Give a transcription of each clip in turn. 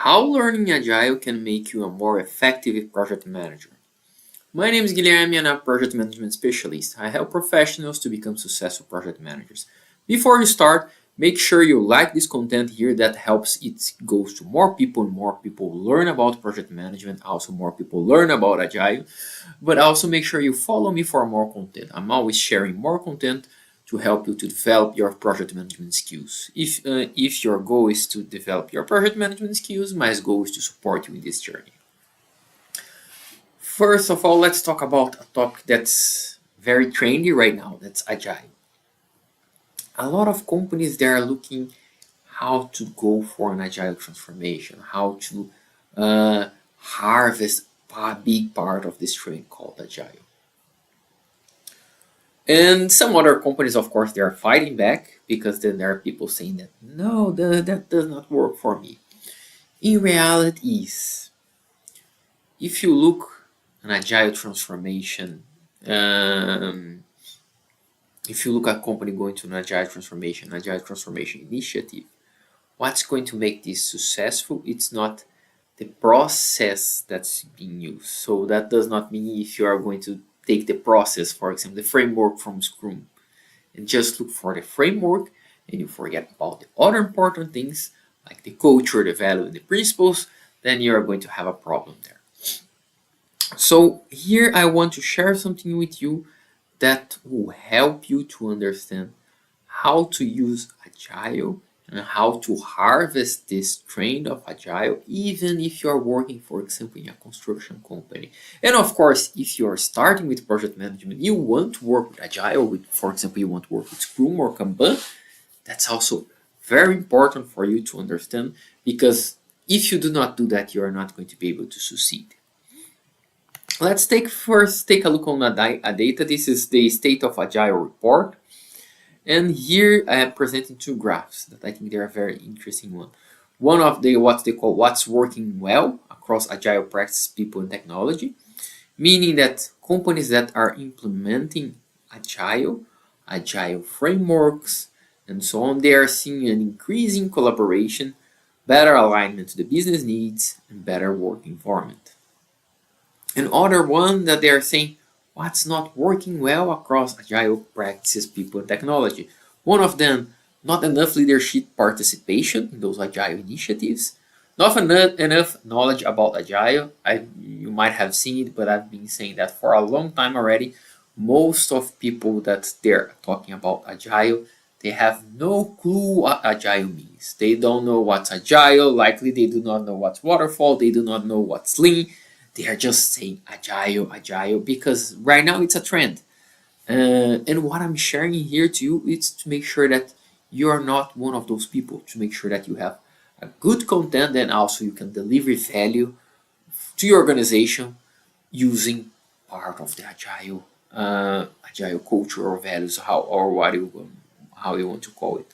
How learning Agile can make you a more effective project manager. My name is Guilherme and I'm a project management specialist. I help professionals to become successful project managers. Before you start, make sure you like this content here that helps it goes to more people and more people learn about project management, also more people learn about Agile. But also make sure you follow me for more content. I'm always sharing more content to help you to develop your project management skills. If your goal is to develop your project management skills, my goal is to support you in this journey. First of all, let's talk about a topic that's very trendy right now. That's Agile. A lot of companies they are looking how to go for an Agile transformation, how to harvest a big part of this trend called Agile. And some other companies, of course, they are fighting back because then there are people saying that no, that does not work for me. In reality, is if you look an agile transformation, if you look at a company going to an agile transformation initiative, what's going to make this successful? It's not the process that's being used. So that does not mean if you are going to take the process, for example, the framework from Scrum, and just look for the framework and you forget about the other important things like the culture, the value, and the principles, then you are going to have a problem there. So here I want to share something with you that will help you to understand how to use Agile and how to harvest this trend of Agile, even if you are working, for example, in a construction company. And of course, if you are starting with project management, you want to work with Agile, for example, you want to work with Scrum or Kanban, that's also very important for you to understand, because if you do not do that, you are not going to be able to succeed. Let's first take a look on a data. This is the State of Agile report. And here I am presenting two graphs that I think they are very interesting one. One of the what they call what's working well across agile practice, people, and technology, meaning that companies that are implementing agile frameworks, and so on, they are seeing an increase in collaboration, better alignment to the business needs, and better work environment. And other one that they are saying what's not working well across agile practices, people, and technology. One of them, not enough leadership participation in those agile initiatives, not enough knowledge about agile. You might have seen it, but I've been saying that for a long time already. Most of people that they're talking about agile, they have no clue what agile means. They don't know what's agile, likely they do not know what's waterfall, they do not know what's lean. They are just saying agile, because right now it's a trend. And what I'm sharing here to you is to make sure that you are not one of those people, to make sure that you have a good content and also you can deliver value to your organization using part of the agile culture or values, how you want to call it.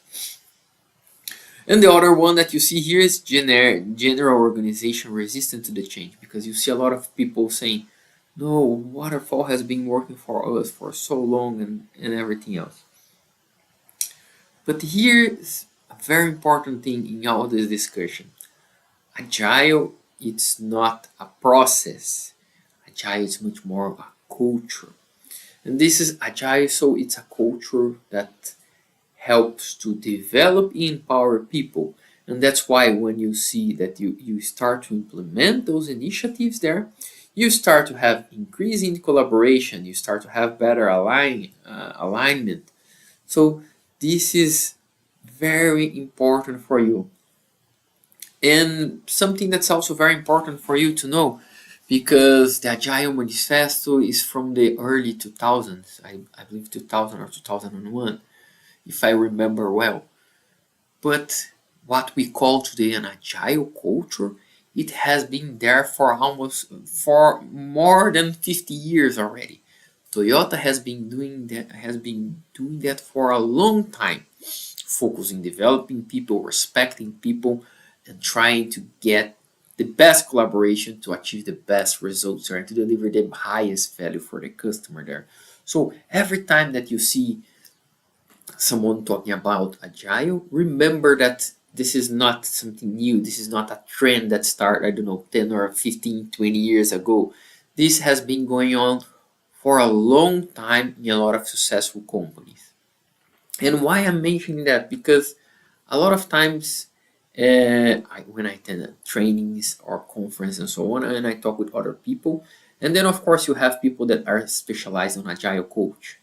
And the other one that you see here is general organization resistant to the change, because you see a lot of people saying, no, waterfall has been working for us for so long and everything else. But here's a very important thing in all this discussion. Agile, it's not a process. Agile is much more of a culture. And this is Agile, so it's a culture that helps to develop and empower people. And that's why when you see that you start to implement those initiatives there, you start to have increasing collaboration, you start to have better alignment. So this is very important for you. And something that's also very important for you to know, because the Agile Manifesto is from the early 2000s, I believe 2000 or 2001. If I remember well. But what we call today an agile culture, it has been there for more than 50 years already. Toyota has been doing that for a long time, focusing developing people, respecting people, and trying to get the best collaboration to achieve the best results and to deliver the highest value for the customer there. So every time that you see someone talking about agile, remember that this is not something new. This is not a trend that started, I don't know, 10 or 15, 20 years ago. This has been going on for a long time in a lot of successful companies. And why I'm mentioning that? Because a lot of times when I attend trainings or conference and so on, and I talk with other people, and then of course you have people that are specialized on agile coach.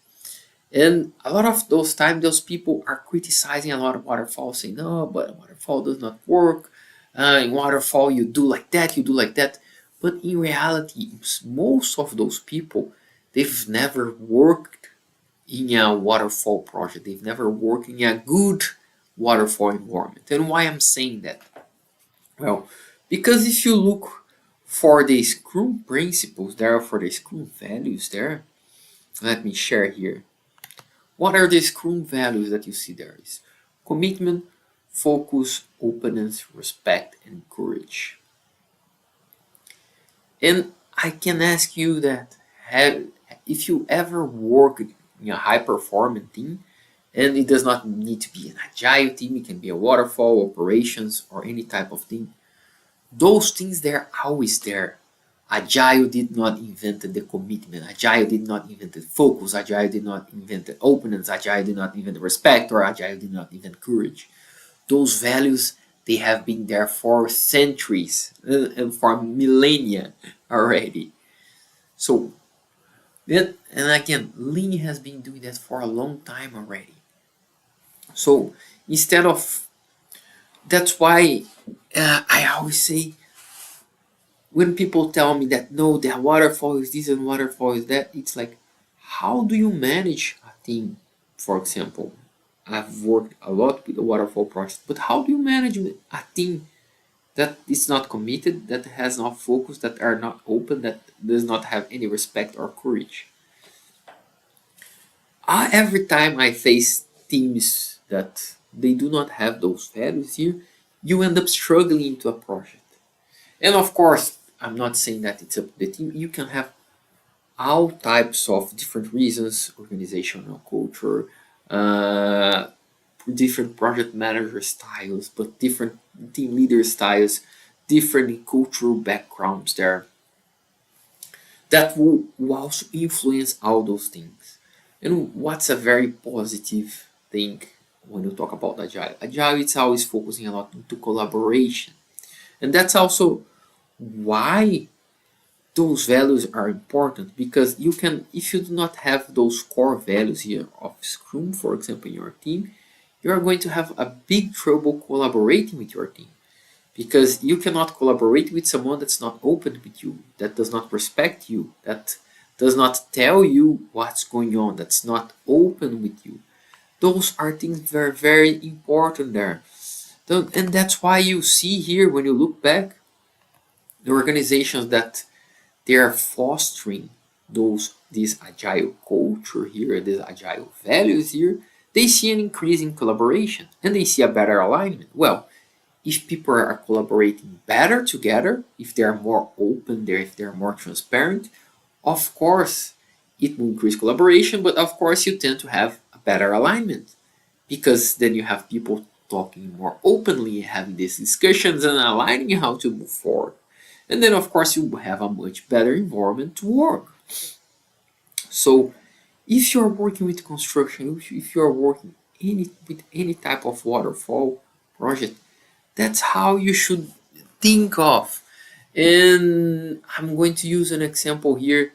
And a lot of those times, those people are criticizing a lot of waterfall, saying, no, but waterfall does not work. In waterfall, you do like that, you do like that. But in reality, most of those people, they've never worked in a waterfall project. They've never worked in a good waterfall environment. And why I'm saying that? Well, because if you look for the Scrum principles there, for the Scrum values there, let me share here. What are the Scrum values that you see there? Is commitment, focus, openness, respect, and courage. And I can ask you that if you ever worked in a high performing team, and it does not need to be an agile team, it can be a waterfall, operations, or any type of team. Those things they're always there. Agile did not invent the commitment. Agile did not invent the focus. Agile did not invent the openness. Agile did not invent the respect, or Agile did not invent courage. Those values they have been there for centuries and for millennia already. So and again, Lean has been doing that for a long time already. So instead of that's why I always say when people tell me that no, the waterfall is this and waterfall is that, it's like, how do you manage a team? For example, I've worked a lot with the waterfall project, but how do you manage a team that is not committed, that has not focus, that are not open, that does not have any respect or courage? Every time I face teams that they do not have those values here, you end up struggling into a project. And of course, I'm not saying that it's up to the team. You can have all types of different reasons, organizational culture, uh, different project manager styles, but different team leader styles, different cultural backgrounds there that will also influence all those things. And what's a very positive thing when you talk about Agile? Agile, it's always focusing a lot into collaboration. And that's also why those values are important, because you can, if you do not have those core values here of Scrum, for example, in your team, you are going to have a big trouble collaborating with your team, because you cannot collaborate with someone that's not open with you, that does not respect you, that does not tell you what's going on, that's not open with you. Those are things that are very important there. And that's why you see here, when you look back, the organizations that they are fostering this agile culture here, these agile values here, they see an increase in collaboration and they see a better alignment. Well, if people are collaborating better together, if they are more open there, if they are more transparent, of course it will increase collaboration, but of course you tend to have a better alignment, because then you have people talking more openly, having these discussions and aligning how to move forward. And then of course you have a much better environment to work. So if you're working with construction, if you're working with any type of waterfall project, that's how you should think of. And I'm going to use an example here,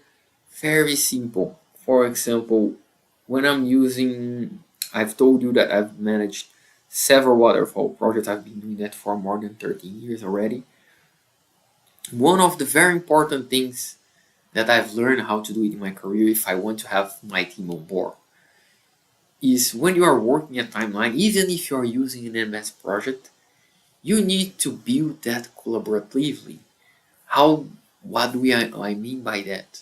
very simple. For example, when I'm using, I've told you that I've managed several waterfall projects. I've been doing that for more than 13 years already. One of the very important things that I've learned how to do it in my career, if I want to have my team on board, is when you are working a timeline, even if you are using an MS project, you need to build that collaboratively. What do I mean by that?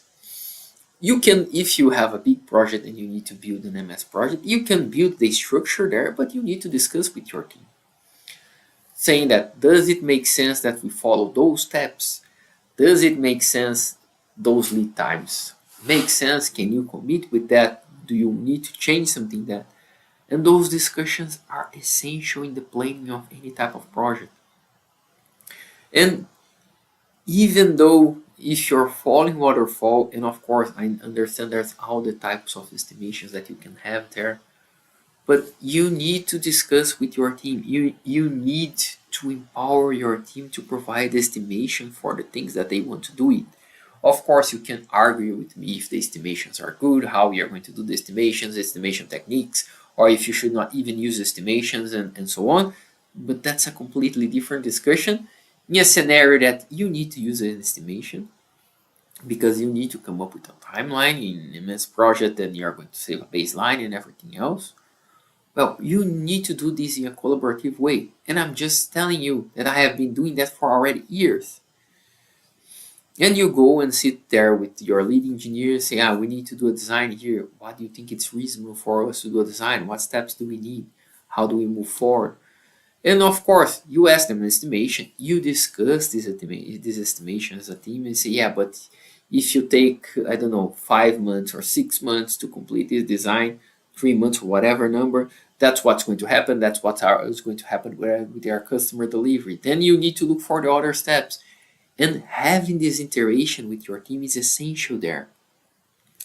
You can, if you have a big project and you need to build an MS project, you can build the structure there, but you need to discuss with your team, saying that, does it make sense that we follow those steps? Does it make sense those lead times? Make sense? Can you commit with that? Do you need to change something that? And those discussions are essential in the planning of any type of project. And even though if you're following waterfall, and of course I understand there's all the types of estimations that you can have there, but you need to discuss with your team. You need to empower your team to provide estimation for the things that they want to do it. Of course, you can argue with me if the estimations are good, how you're going to do the estimations, estimation techniques, or if you should not even use estimations and so on. But that's a completely different discussion in a scenario that you need to use an estimation because you need to come up with a timeline in a MS project and you're going to save a baseline and everything else. Well, you need to do this in a collaborative way. And I'm just telling you that I have been doing that for already years. And you go and sit there with your lead engineer and say, we need to do a design here. What do you think it's reasonable for us to do a design? What steps do we need? How do we move forward? And of course, you ask them an estimation. You discuss this estimation as a team and say, but if you take, I don't know, 5 months or 6 months to complete this design, 3 months or whatever number, that's what's going to happen. That's what is going to happen with our customer delivery. Then you need to look for the other steps. And having this interaction with your team is essential there.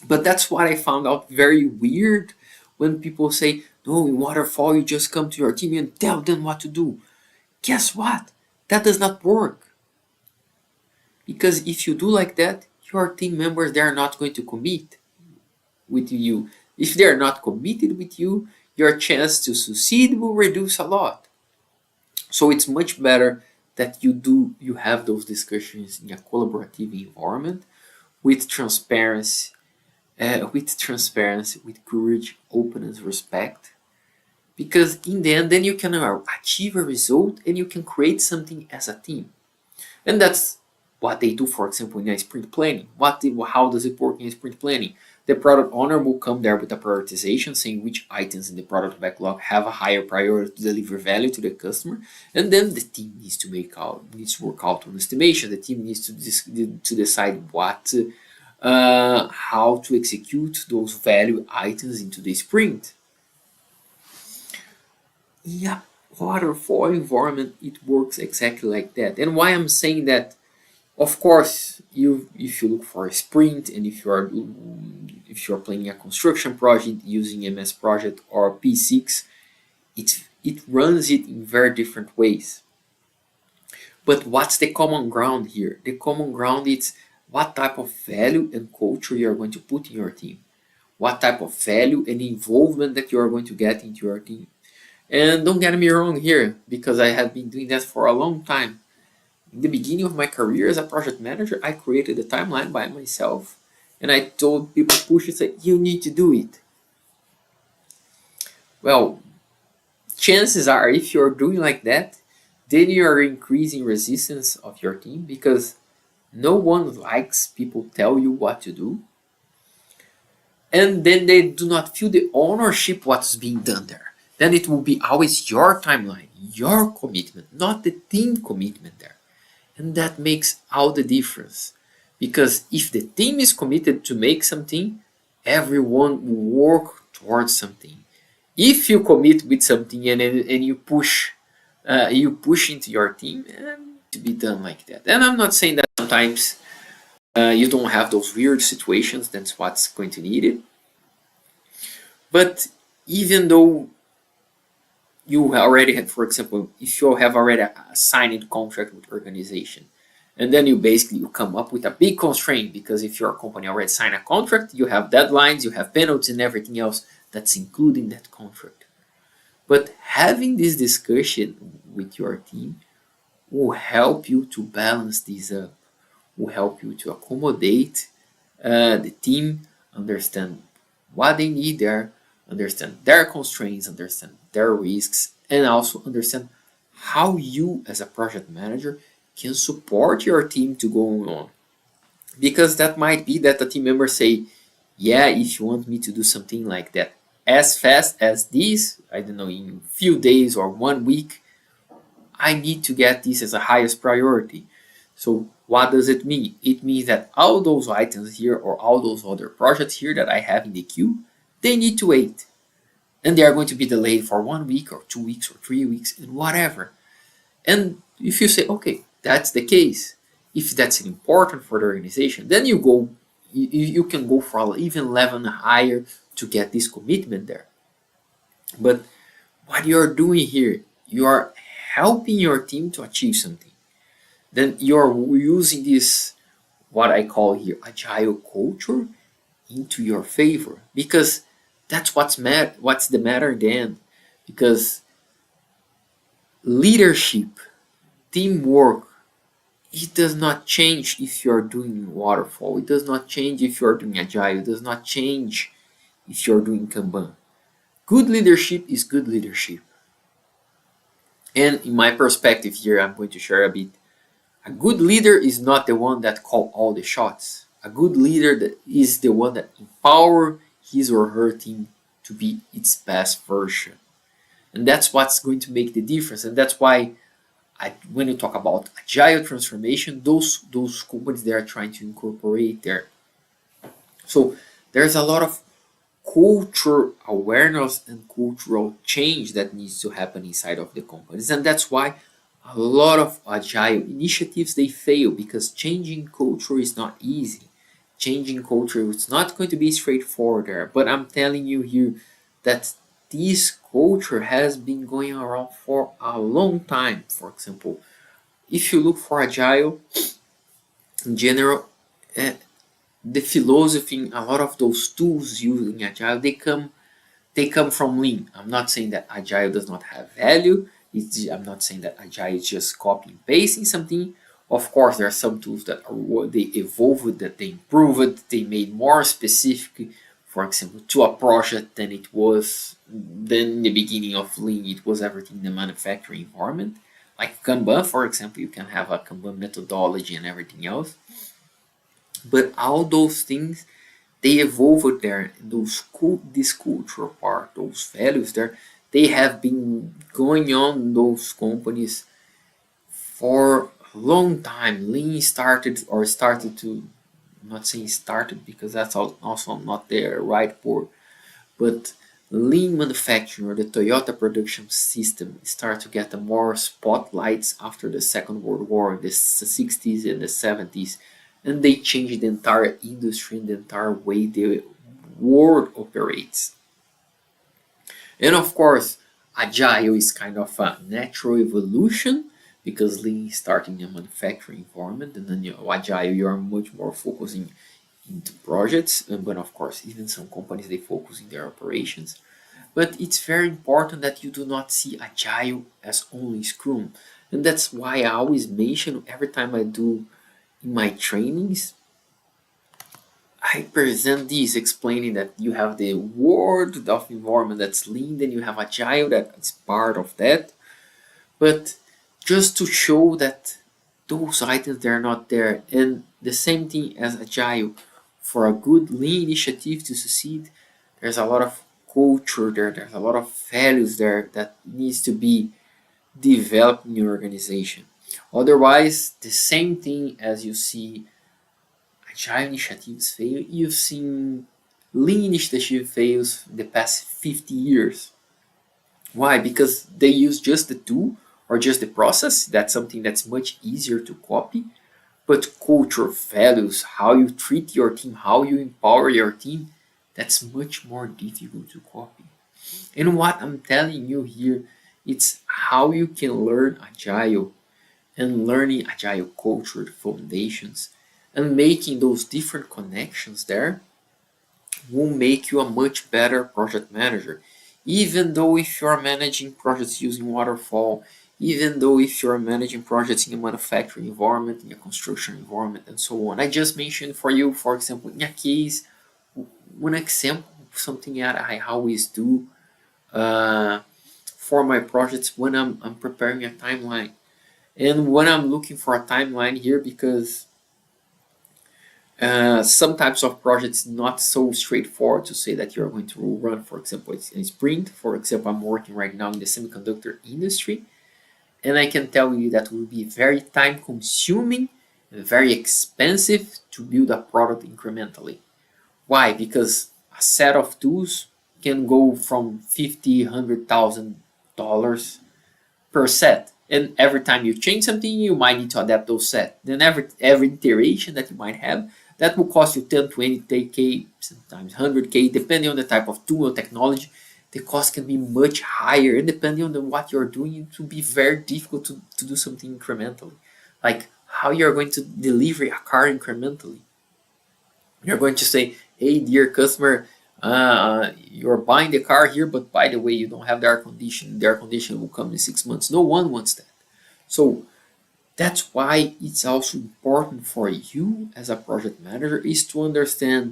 But that's what I found out very weird when people say, no, in waterfall, you just come to your team and tell them what to do. Guess what? That does not work. Because if you do like that, your team members, they are not going to commit with you. If they are not committed with you, your chance to succeed will reduce a lot. So it's much better that you have those discussions in a collaborative environment with transparency, with courage, openness, respect. Because in the end, then you can achieve a result and you can create something as a team. And that's what they do, for example, in a sprint planning. How does it work in sprint planning? The product owner will come there with a prioritization, saying which items in the product backlog have a higher priority to deliver value to the customer, and then the team needs to work out an estimation. The team needs to decide how to execute those value items into the sprint. Yeah, waterfall environment, it works exactly like that. And why I'm saying that, of course, if you look for a sprint and if you're planning a construction project using MS Project or P6, it runs it in very different ways. But what's the common ground here? The common ground is what type of value and culture you're going to put in your team. What type of value and involvement that you are going to get into your team. And don't get me wrong here, because I have been doing that for a long time. In the beginning of my career as a project manager, I created a timeline by myself and I told people, push it, say, you need to do it. Well, chances are if you're doing like that, then you're increasing resistance of your team because no one likes people tell you what to do. And then they do not feel the ownership what's being done there. Then it will be always your timeline, your commitment, not the team commitment there. And that makes all the difference. Because if the team is committed to make something, everyone will work towards something. If you commit with something and you push into your team, to be done like that. And I'm not saying that sometimes you don't have those weird situations. That's what's going to need it. But even though you already have, for example, if you have already a signed contract with organization, and then you come up with a big constraint because if your company already signed a contract, you have deadlines, you have penalties and everything else that's included in that contract. But having this discussion with your team will help you to balance this up, will help you to accommodate the team, understand what they need there, understand their constraints, understand their risks, and also understand how you as a project manager can support your team to go on. Because that might be that the team members say, yeah, if you want me to do something like that as fast as this, I don't know, in a few days or 1 week, I need to get this as a highest priority. So what does it mean? It means that all those items here or all those other projects here that I have in the queue, they need to wait. and they are going to be delayed for 1 week or 2 weeks or 3 weeks and whatever. And if you say, okay, that's the case, if that's important for the organization, then you can go for an even level higher to get this commitment there. But what you're doing here, you are helping your team to achieve something. Then you're using this, what I call here, agile culture into your favor, because that's what's the matter then. Because leadership, teamwork, it does not change if you're doing waterfall. It does not change if you're doing agile. It does not change if you're doing Kanban. Good leadership is good leadership. And in my perspective here, I'm going to share a bit. A good leader is not the one that call all the shots. A good leader is the one that empower his or her team to be its best version. And that's what's going to make the difference. And that's why when you talk about agile transformation, those companies they are trying to incorporate there. So there's a lot of culture awareness and cultural change that needs to happen inside of the companies, and that's why a lot of agile initiatives they fail, because changing culture is not easy. Changing culture, it's not going to be straightforward there, but I'm telling you here that this culture has been going around for a long time. For example, if you look for agile in general, uh, the philosophy, a lot of those tools used in agile, they come from lean. I'm not saying that agile does not have value. I'm not saying that agile is just copying pasting something. Of course, there are some tools that they evolved, that they improved, they made more specific, for example, to a project than it was than in the beginning of lean. It was everything in the manufacturing environment. Like Kanban, for example, you can have a Kanban methodology and everything else. But all those things they evolved there. This cultural part, those values there, they have been going on in those companies for a long time. Lean started to, I'm not saying started because that's also not the right word, but lean manufacturing or the Toyota production system started to get more spotlights after the Second World War in the 60s and the 70s, and they changed the entire industry and the entire way the world operates. And of course, agile is kind of a natural evolution, because lean starting in a manufacturing environment, and then agile you are much more focusing into projects. But of course, even some companies they focus in their operations. But it's very important that you do not see agile as only Scrum, and that's why I always mention every time I do in my trainings, I present this explaining that you have the world of environment that's lean, then you have agile that's part of that. But just to show that those items they're not there, and the same thing as agile, for a good lean initiative to succeed, there's a lot of culture there, there's a lot of values there that needs to be developed in your organization. Otherwise, the same thing as you see agile initiatives fail, you've seen lean initiative fails the past 50 years. Why? Because they use just the tool or just the process. That's something that's much easier to copy. But culture, values, how you treat your team, how you empower your team, that's much more difficult to copy. And what I'm telling you here, it's how you can learn agile and learning agile culture foundations and making those different connections there will make you a much better project manager. Even though if you're managing projects using waterfall, even though if you're managing projects in a manufacturing environment, in a construction environment, and so on. I just mentioned for you, for example, in a case, one example, something that I always do uh, for my projects when I'm preparing a timeline. And when I'm looking for a timeline here, because some types of projects not so straightforward to say that you're going to run. For example, it's in sprint. For example, I'm working right now in the semiconductor industry, and I can tell you that will be very time consuming and very expensive to build a product incrementally. Why? Because a set of tools can go from 50, $100,000 per set. And every time you change something, you might need to adapt those set. Then every iteration that you might have, that will cost you 10, 20, 30K, sometimes 100K, depending on the type of tool or technology. The cost can be much higher, and depending on what you're doing, it will be very difficult to do something incrementally. Like how you're going to deliver a car incrementally. You're going to say, hey, dear customer, you're buying the car here, but by the way, you don't have the air conditioning. The air conditioning will come in 6 months. No one wants that. So that's why it's also important for you as a project manager is to understand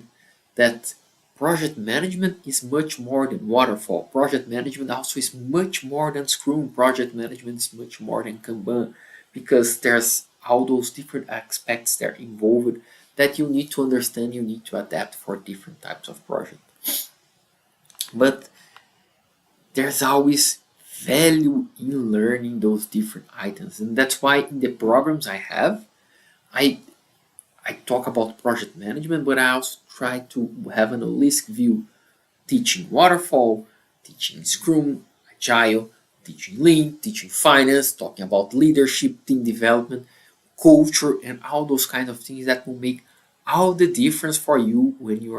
that project management is much more than waterfall. Project management also is much more than Scrum. Project management is much more than Kanban, because there's all those different aspects that are involved that you need to understand, you need to adapt for different types of projects. But there's always value in learning those different items, and that's why in the programs I have, I talk about project management, but I also try to have an holistic view, teaching waterfall, teaching Scrum, Agile, teaching Lean, teaching finance, talking about leadership, team development, culture, and all those kinds of things that will make all the difference for you when you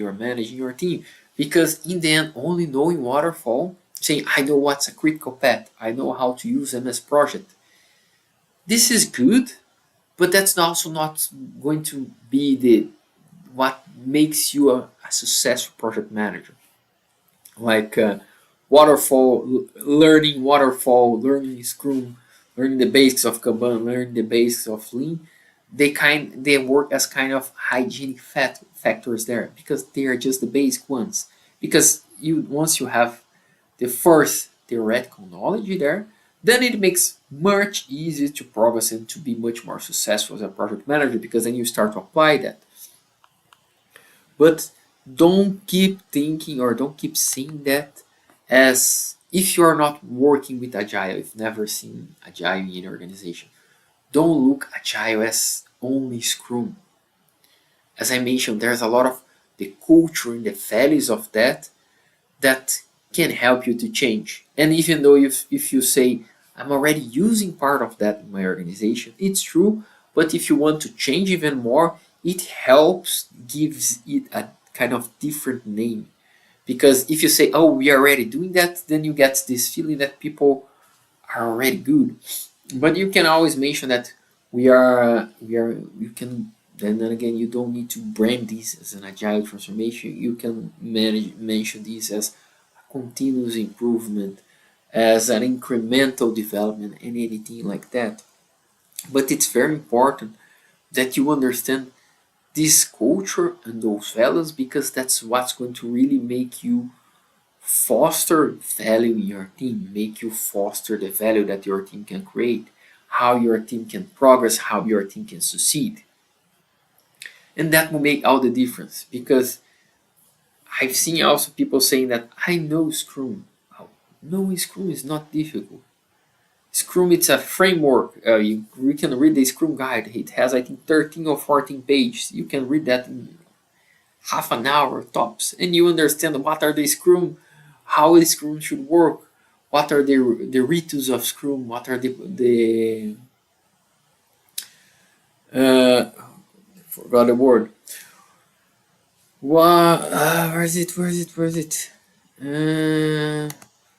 are managing your team. Because in the end, only knowing waterfall, saying I know what's a critical path, I know how to use MS Project. This is good, but that's also not going to be the what makes you a successful project manager. Like waterfall, learning Scrum, learning the basics of Kanban, learning the basics of Lean. They work as kind of hygienic factors there, because they are just the basic ones. Because once you have the first theoretical knowledge there, then it makes much easier to progress and to be much more successful as a project manager, because then you start to apply that. But don't keep thinking or don't keep seeing that as if you are not working with Agile, if you've never seen Agile in an organization. Don't look Agile as only Scrum. As I mentioned, there's a lot of the culture and the values of that can help you to change. And even though if you say, I'm already using part of that in my organization, it's true, but if you want to change even more, it helps, gives it a kind of different name. Because if you say, oh, we are already doing that, then you get this feeling that people are already good. But you can always mention that you can, then again, you don't need to brand this as an agile transformation. You can mention this as a continuous improvement, as an incremental development, and anything like that. But it's very important that you understand this culture and those values, because that's what's going to really make you foster value in your team, make you foster the value that your team can create, how your team can progress, how your team can succeed. And that will make all the difference, because I've seen also people saying that I know Scrum. Oh, knowing Scrum is not difficult. Scrum, it's a framework. You can read the Scrum guide. It has, I think, 13 or 14 pages. You can read that in half an hour tops, and you understand what are the Scrum, how the Scrum should work, what are the rituals of Scrum, what are the forgot the word. Where is it?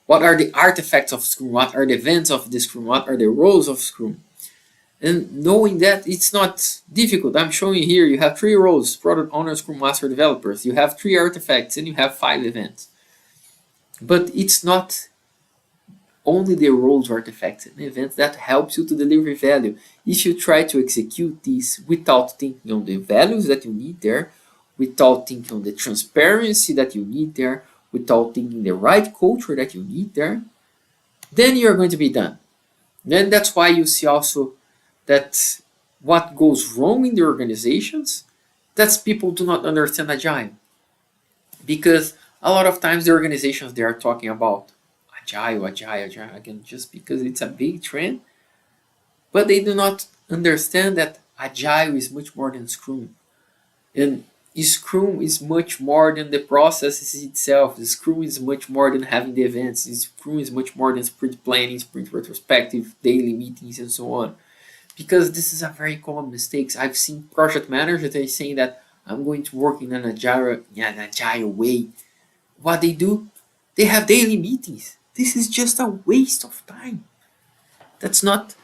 What are the artifacts of Scrum? What are the events of the Scrum? What are the roles of Scrum? And knowing that, it's not difficult. I'm showing you here, you have 3 roles: product owner, Scrum master, developers. You have 3 artifacts and you have 5 events. But it's not only the roles, artifacts, and events that helps you to deliver value. If you try to execute this without thinking on the values that you need there, without thinking on the transparency that you need there, without thinking the right culture that you need there, then you're going to be done. Then that's why you see also that what goes wrong in the organizations, that's people do not understand Agile. Because a lot of times the organizations, they are talking about Agile, again, just because it's a big trend, but they do not understand that Agile is much more than Scrum. And Scrum is much more than the processes itself. Scrum is much more than having the events. Scrum is much more than sprint planning, sprint retrospective, daily meetings, and so on. Because this is a very common mistake. I've seen project managers that are saying that I'm going to work in an agile way. What they do, they have daily meetings. This is just a waste of time. That's not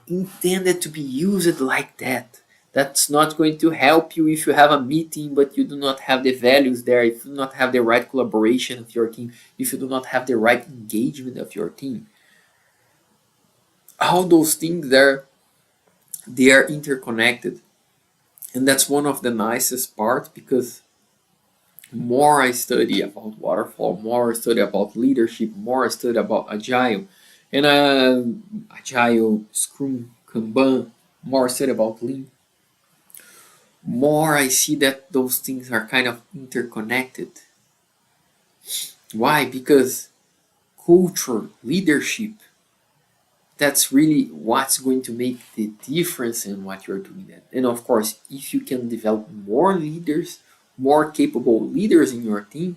intended to be used like that. That's not going to help you if you have a meeting but you do not have the values there, if you do not have the right collaboration of your team, if you do not have the right engagement of your team. All those things there, they are interconnected. And that's one of the nicest parts, because more I study about waterfall, more I study about leadership, more I study about agile, and agile, Scrum, Kanban, more I study about lean, more I see that those things are kind of interconnected. Why? Because culture, leadership, that's really what's going to make the difference in what you're doing. That. And of course, if you can develop more leaders, more capable leaders in your team,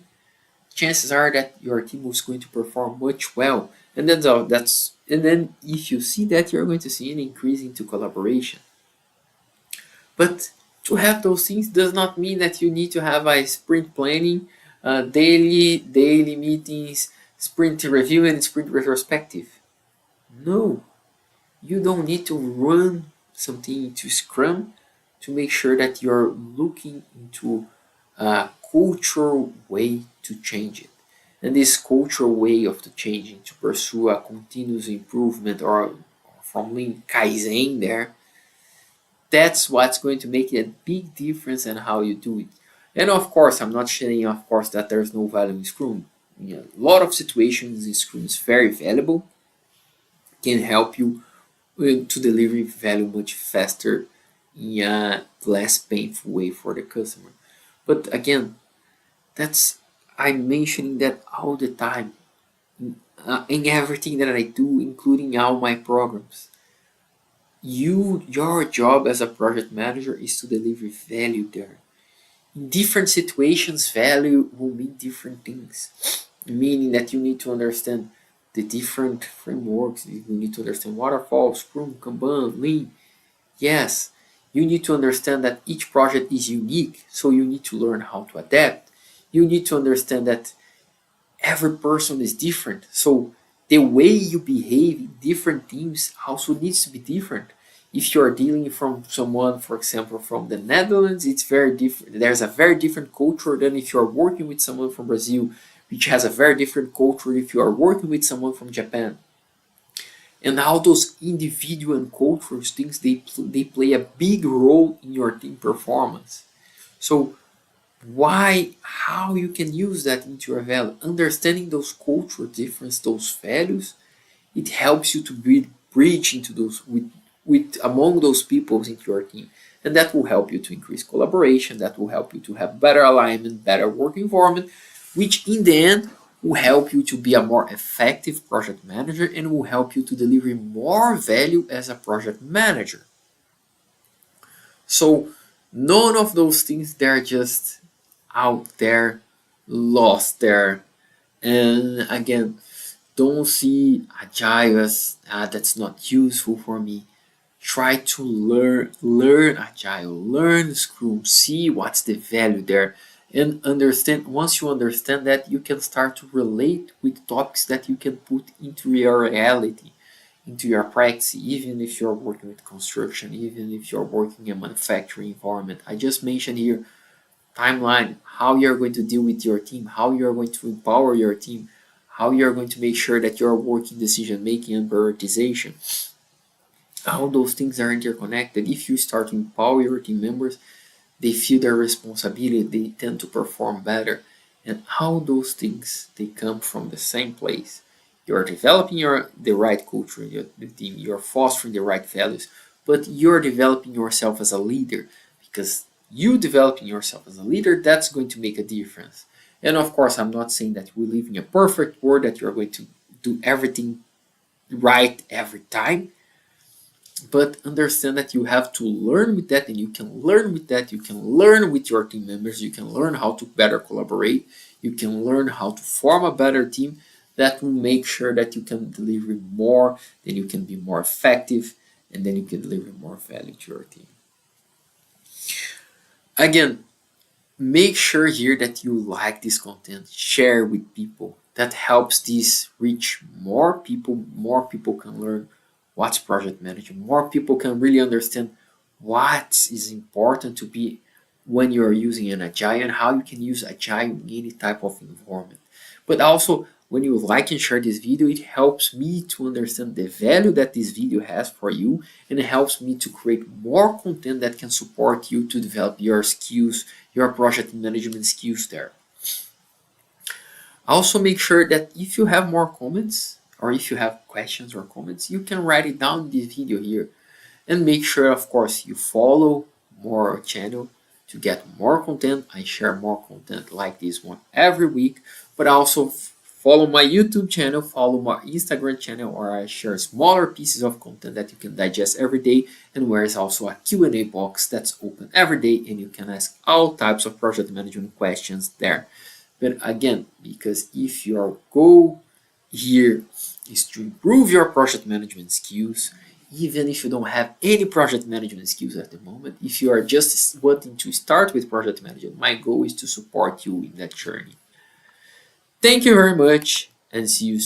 chances are that your team is going to perform much well. And then if you see that, you're going to see an increase into collaboration. But to have those things does not mean that you need to have a sprint planning, daily meetings, sprint review, and sprint retrospective. No, you don't need to run something into Scrum to make sure that you're looking into a cultural way to change it. And this cultural way of the changing to pursue a continuous improvement, or from Lean Kaizen there, that's what's going to make a big difference in how you do it. And of course, I'm not saying, of course, that there's no value in Scrum. A lot of situations in Scrum is very valuable, can help you to deliver value much faster in a less painful way for the customer. But again, that's I'm mentioning that all the time in everything that I do, including all my programs. Your job as a project manager is to deliver value there. In different situations, value will mean different things, meaning that you need to understand the different frameworks. You need to understand waterfall, Scrum, Kanban, Lean. Yes, you need to understand that each project is unique, so you need to learn how to adapt. You need to understand that every person is different, so the way you behave in different teams also needs to be different. If you are dealing from someone, for example, from the Netherlands, it's very different. There's a very different culture than if you are working with someone from Brazil, which has a very different culture if you are working with someone from Japan. And all those individual and cultural things, they play a big role in your team performance. So how you can use that into your value, understanding those cultural differences, those values, it helps you to bridge into those with among those people into your team, and that will help you to increase collaboration, that will help you to have better alignment, better work environment, which in the end will help you to be a more effective project manager and will help you to deliver more value as a project manager. So none of those things, they're just out there, lost there. And again, don't see agile as that's not useful for me. Try to learn agile, learn Scrum, see what's the value there, and understand. Once you understand that, you can start to relate with topics that you can put into your reality, into your practice, even if you're working with construction, even if you're working in a manufacturing environment. I just mentioned here timeline, how you're going to deal with your team, how you're going to empower your team, how you're going to make sure that you're working decision making and prioritization. All those things are interconnected. If you start to empower your team members, they feel their responsibility, they tend to perform better. And all those things, they come from the same place. You're developing the right culture in the team, you're fostering the right values, but you're developing yourself as a leader, because you developing yourself as a leader, that's going to make a difference. And of course, I'm not saying that we live in a perfect world, that you're going to do everything right every time. but understand that you have to learn with that, and you can learn with that. You can learn with your team members. You can learn how to better collaborate. You can learn how to form a better team that will make sure that you can deliver more, then you can be more effective, and then you can deliver more value to your team. Again, make sure here that you like this content, share with people. That helps this reach more people. More people can learn what's project management. More people can really understand what is important to be when you're using an agile and how you can use agile in any type of environment. But also, when you like and share this video, it helps me to understand the value that this video has for you, and it helps me to create more content that can support you to develop your skills, your project management skills there. Also, make sure that if you have more comments or if you have questions or comments, you can write it down in this video here. And make sure, of course, you follow more channel to get more content. I share more content like this one every week, but also follow my YouTube channel, follow my Instagram channel, where I share smaller pieces of content that you can digest every day, and where is also a Q&A box that's open every day, and you can ask all types of project management questions there. But again, because if your goal here is to improve your project management skills, even if you don't have any project management skills at the moment, if you are just wanting to start with project management, my goal is to support you in that journey. Thank you very much, and see you soon.